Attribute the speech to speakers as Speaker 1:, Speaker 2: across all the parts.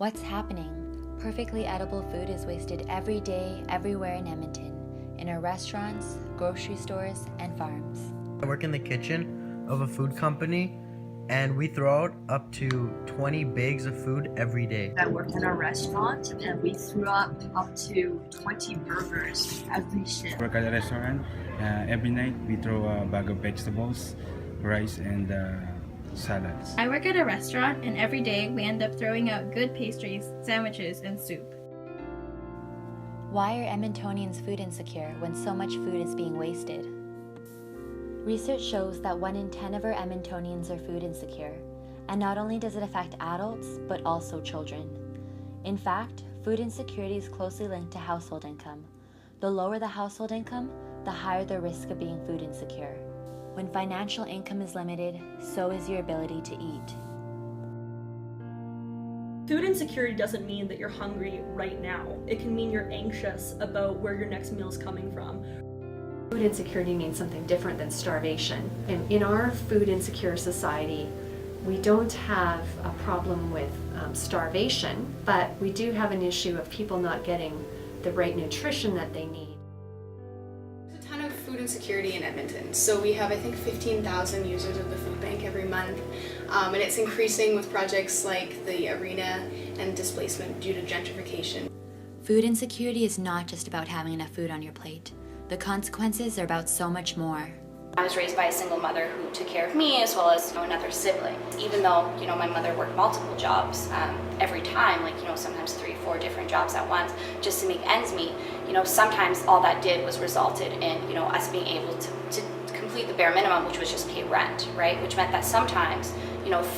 Speaker 1: What's happening? Perfectly edible food is wasted every day, everywhere in Edmonton, in our restaurants, grocery stores, and farms.
Speaker 2: I work in the kitchen of a food company, and we throw out up to 20 bags of food every day.
Speaker 3: I worked in a restaurant and we threw up to 20 burgers every shift.
Speaker 4: Work at a restaurant. Every night we throw a bag of vegetables, rice, and salads.
Speaker 5: I work at a restaurant, and every day we end up throwing out good pastries, sandwiches, and soup.
Speaker 1: Why are Edmontonians food insecure when so much food is being wasted? Research shows that 1 in 10 of our Edmontonians are food insecure, and not only does it affect adults, but also children. In fact, food insecurity is closely linked to household income. The lower the household income, the higher the risk of being food insecure. When financial income is limited, so is your ability to eat.
Speaker 6: Food insecurity doesn't mean that you're hungry right now. It can mean you're anxious about where your next meal is coming from.
Speaker 7: Food insecurity means something different than starvation. And in our food insecure society, we don't have a problem with starvation, but we do have an issue of people not getting the right nutrition that they need.
Speaker 8: There's a ton of food insecurity in Edmonton. So we have, I think, 15,000 users of the food bank every month. And it's increasing with projects like the arena and displacement due to gentrification.
Speaker 1: Food insecurity is not just about having enough food on your plate. The consequences are about so much more.
Speaker 9: I was raised by a single mother who took care of me as well as another sibling. Even though my mother worked multiple jobs every time, sometimes 3 or 4 different jobs at once, just to make ends meet. Sometimes all that did was resulted in us being able to complete the bare minimum, which was just pay rent, right? Which meant that sometimes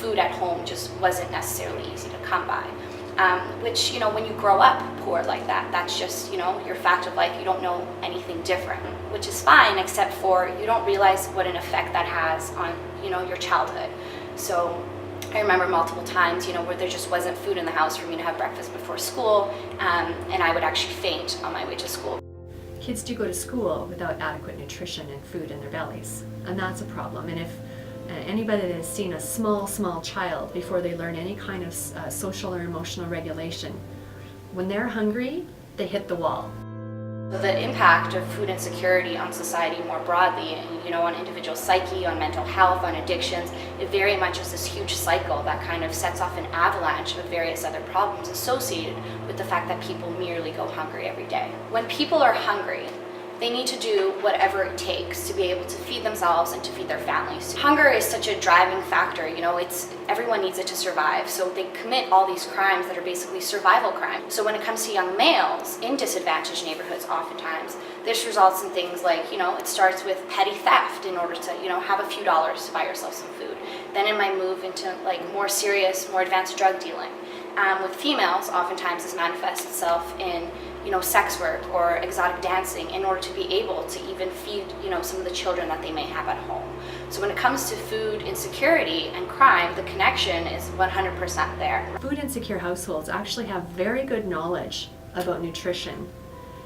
Speaker 9: food at home just wasn't necessarily easy to come by. Which when you grow up poor like that, that's just your fact of life. You don't know anything different, which is fine, except for you don't realize what an effect that has on your childhood. So I remember multiple times where there just wasn't food in the house for me to have breakfast before school, and I would actually faint on my way to school.
Speaker 7: Kids do go to school without adequate nutrition and food in their bellies, and that's a problem. And if anybody that has seen a small child before they learn any kind of social or emotional regulation, when they're hungry, they hit the wall.
Speaker 9: The impact of food insecurity on society more broadly, on individual psyche, on mental health, on addictions, it very much is this huge cycle that kind of sets off an avalanche of various other problems associated with the fact that people merely go hungry every day. When people are hungry, they need to do whatever it takes to be able to feed themselves and to feed their families. Hunger is such a driving factor, everyone needs it to survive, so they commit all these crimes that are basically survival crimes. So when it comes to young males in disadvantaged neighborhoods, oftentimes, this results in things like, it starts with petty theft in order to, have a few dollars to buy yourself some food. Then it might move into more serious, more advanced drug dealing. With females, oftentimes this manifests itself in sex work or exotic dancing in order to be able to even feed, some of the children that they may have at home. So when it comes to food insecurity and crime, the connection is 100% there.
Speaker 7: Food insecure households actually have very good knowledge about nutrition.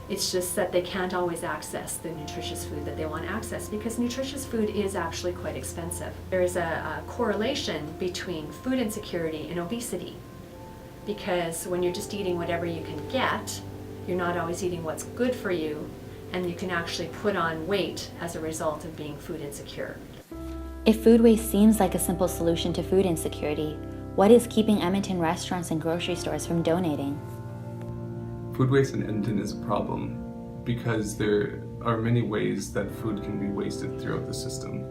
Speaker 7: It's just that they can't always access the nutritious food that they want to access because nutritious food is actually quite expensive. There is a correlation between food insecurity and obesity, because when you're just eating whatever you can get, you're not always eating what's good for you, and you can actually put on weight as a result of being food insecure.
Speaker 1: If food waste seems like a simple solution to food insecurity, what is keeping Edmonton restaurants and grocery stores from donating?
Speaker 10: Food waste in Edmonton is a problem because there are many ways that food can be wasted throughout the system.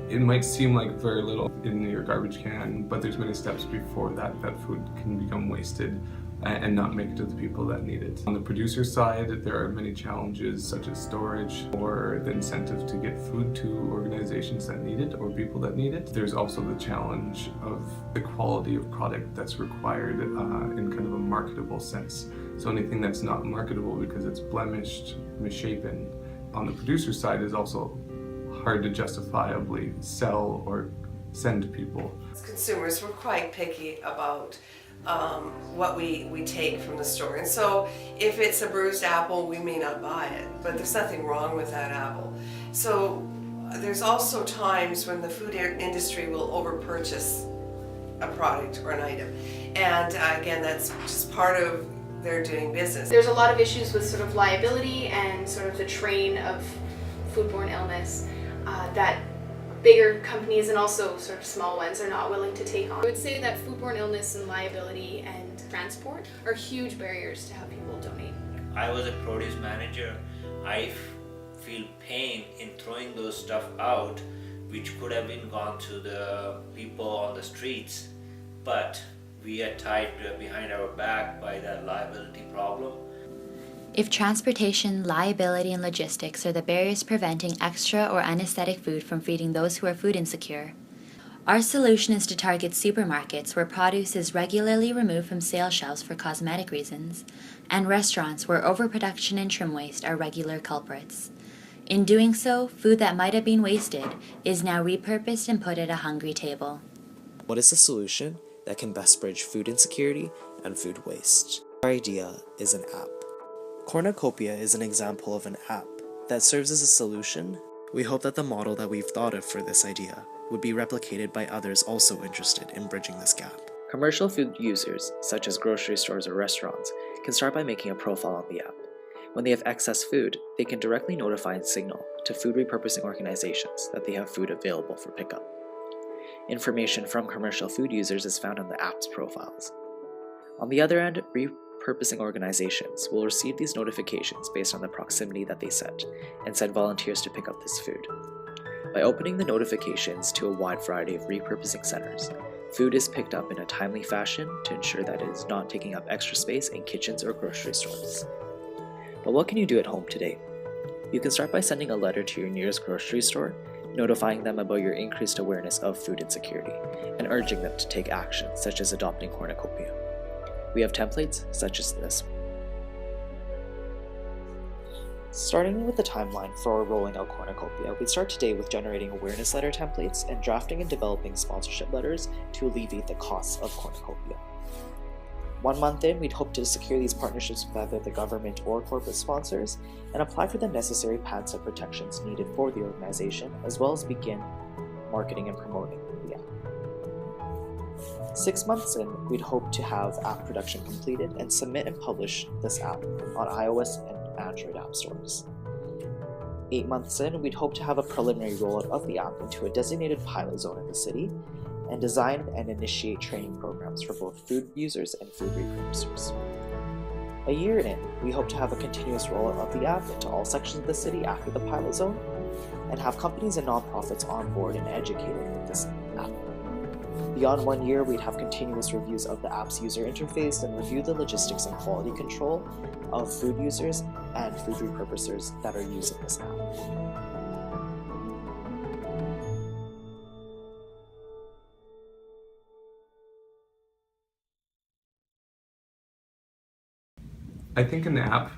Speaker 10: It might seem like very little in your garbage can, but there's many steps before that food can become wasted and not make it to the people that need it. On the producer side, there are many challenges such as storage or the incentive to get food to organizations that need it or people that need it. There's also the challenge of the quality of product that's required in kind of a marketable sense. So anything that's not marketable because it's blemished, misshapen, on the producer side is also hard to justifiably sell or send to people.
Speaker 11: As consumers, we're quite picky about what we take from the store, and so if it's a bruised apple, we may not buy it, but there's nothing wrong with that apple. So there's also times when the food industry will overpurchase a product or an item. And again, that's just part of their doing business.
Speaker 8: There's a lot of issues with sort of liability and sort of the train of foodborne illness that bigger companies and also sort of small ones are not willing to take on. I would say that foodborne illness and liability and transport are huge barriers to have people donate.
Speaker 12: I was a produce manager. I feel pain in throwing those stuff out, which could have been gone to the people on the streets, but we are tied behind our back by that liability problem.
Speaker 1: If transportation, liability, and logistics are the barriers preventing extra or unaesthetic food from feeding those who are food insecure, our solution is to target supermarkets where produce is regularly removed from sale shelves for cosmetic reasons, and restaurants where overproduction and trim waste are regular culprits. In doing so, food that might have been wasted is now repurposed and put at a hungry table.
Speaker 13: What is the solution that can best bridge food insecurity and food waste? Our idea is an app. Cornucopia is an example of an app that serves as a solution. We hope that the model that we've thought of for this idea would be replicated by others also interested in bridging this gap. Commercial food users, such as grocery stores or restaurants, can start by making a profile on the app. When they have excess food, they can directly notify and signal to food repurposing organizations that they have food available for pickup. Information from commercial food users is found on the app's profiles. On the other end, repurposing organizations will receive these notifications based on the proximity that they set and send volunteers to pick up this food. By opening the notifications to a wide variety of repurposing centers, food is picked up in a timely fashion to ensure that it is not taking up extra space in kitchens or grocery stores. But what can you do at home today? You can start by sending a letter to your nearest grocery store, notifying them about your increased awareness of food insecurity, and urging them to take action, such as adopting cornucopia. We have templates such as this. Starting with the timeline for rolling out cornucopia, we start today with generating awareness letter templates and drafting and developing sponsorship letters to alleviate the costs of cornucopia. 1 month in, we'd hope to secure these partnerships with either the government or corporate sponsors and apply for the necessary patent protections needed for the organization, as well as begin marketing and promoting the app. 6 months in, we'd hope to have app production completed and submit and publish this app on iOS and Android app stores. 8 months in, we'd hope to have a preliminary rollout of the app into a designated pilot zone in the city and design and initiate training programs for both food users and food repurposers. A year in, we hope to have a continuous rollout of the app into all sections of the city after the pilot zone and have companies and nonprofits on board and educated with this app. Beyond 1 year, we'd have continuous reviews of the app's user interface and review the logistics and quality control of food users and food repurposers that are using this app.
Speaker 10: I think an app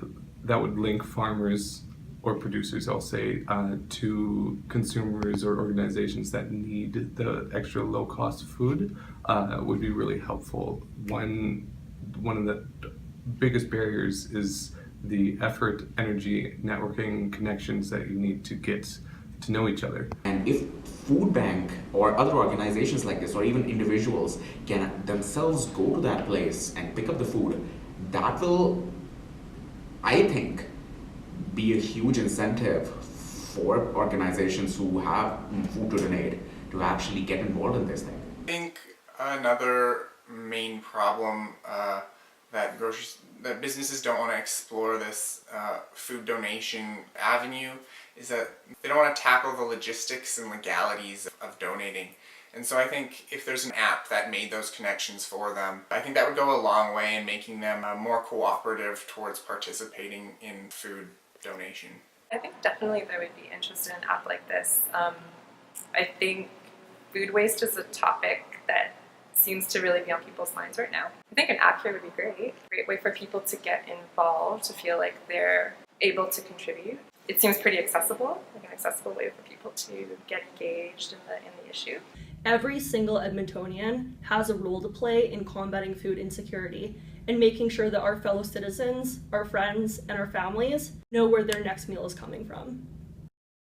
Speaker 10: that would link farmers or producers, I'll say, to consumers or organizations that need the extra low-cost food would be really helpful. One of the biggest barriers is the effort, energy, networking, connections that you need to get to know each other.
Speaker 14: And if food bank or other organizations like this, or even individuals, can themselves go to that place and pick up the food, that will, I think, be a huge incentive for organizations who have food to donate to actually get involved in this thing.
Speaker 15: I think another main problem that businesses don't want to explore this food donation avenue is that they don't want to tackle the logistics and legalities of donating. And so I think if there's an app that made those connections for them, I think that would go a long way in making them more cooperative towards participating in food donation.
Speaker 16: I think definitely there would be interest in an app like this. I think food waste is a topic that seems to really be on people's minds right now. I think an app here would be great. Great way for people to get involved, to feel like they're able to contribute. It seems pretty accessible, like an accessible way for people to get engaged in the issue.
Speaker 6: Every single Edmontonian has a role to play in combating food insecurity and making sure that our fellow citizens, our friends, and our families know where their next meal is coming from.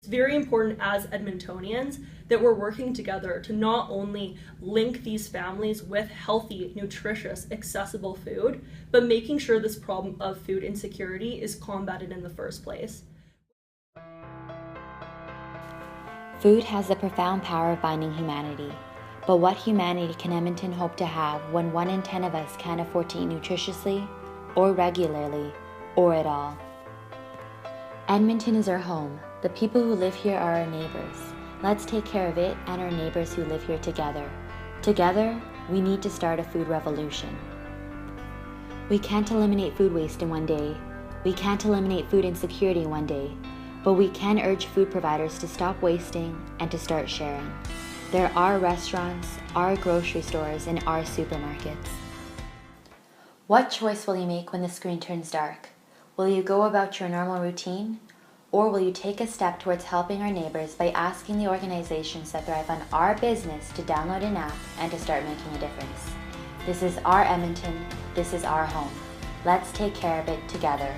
Speaker 6: It's very important as Edmontonians that we're working together to not only link these families with healthy, nutritious, accessible food, but making sure this problem of food insecurity is combated in the first place.
Speaker 1: Food has the profound power of binding humanity. But what humanity can Edmonton hope to have when 1 in 10 of us can't afford to eat nutritiously, or regularly, or at all? Edmonton is our home. The people who live here are our neighbors. Let's take care of it and our neighbors who live here together. Together, we need to start a food revolution. We can't eliminate food waste in one day. We can't eliminate food insecurity in one day. But we can urge food providers to stop wasting and to start sharing. There are restaurants, are grocery stores, and are supermarkets. What choice will you make when the screen turns dark? Will you go about your normal routine? Or will you take a step towards helping our neighbors by asking the organizations that thrive on our business to download an app and to start making a difference? This is our Edmonton. This is our home. Let's take care of it together.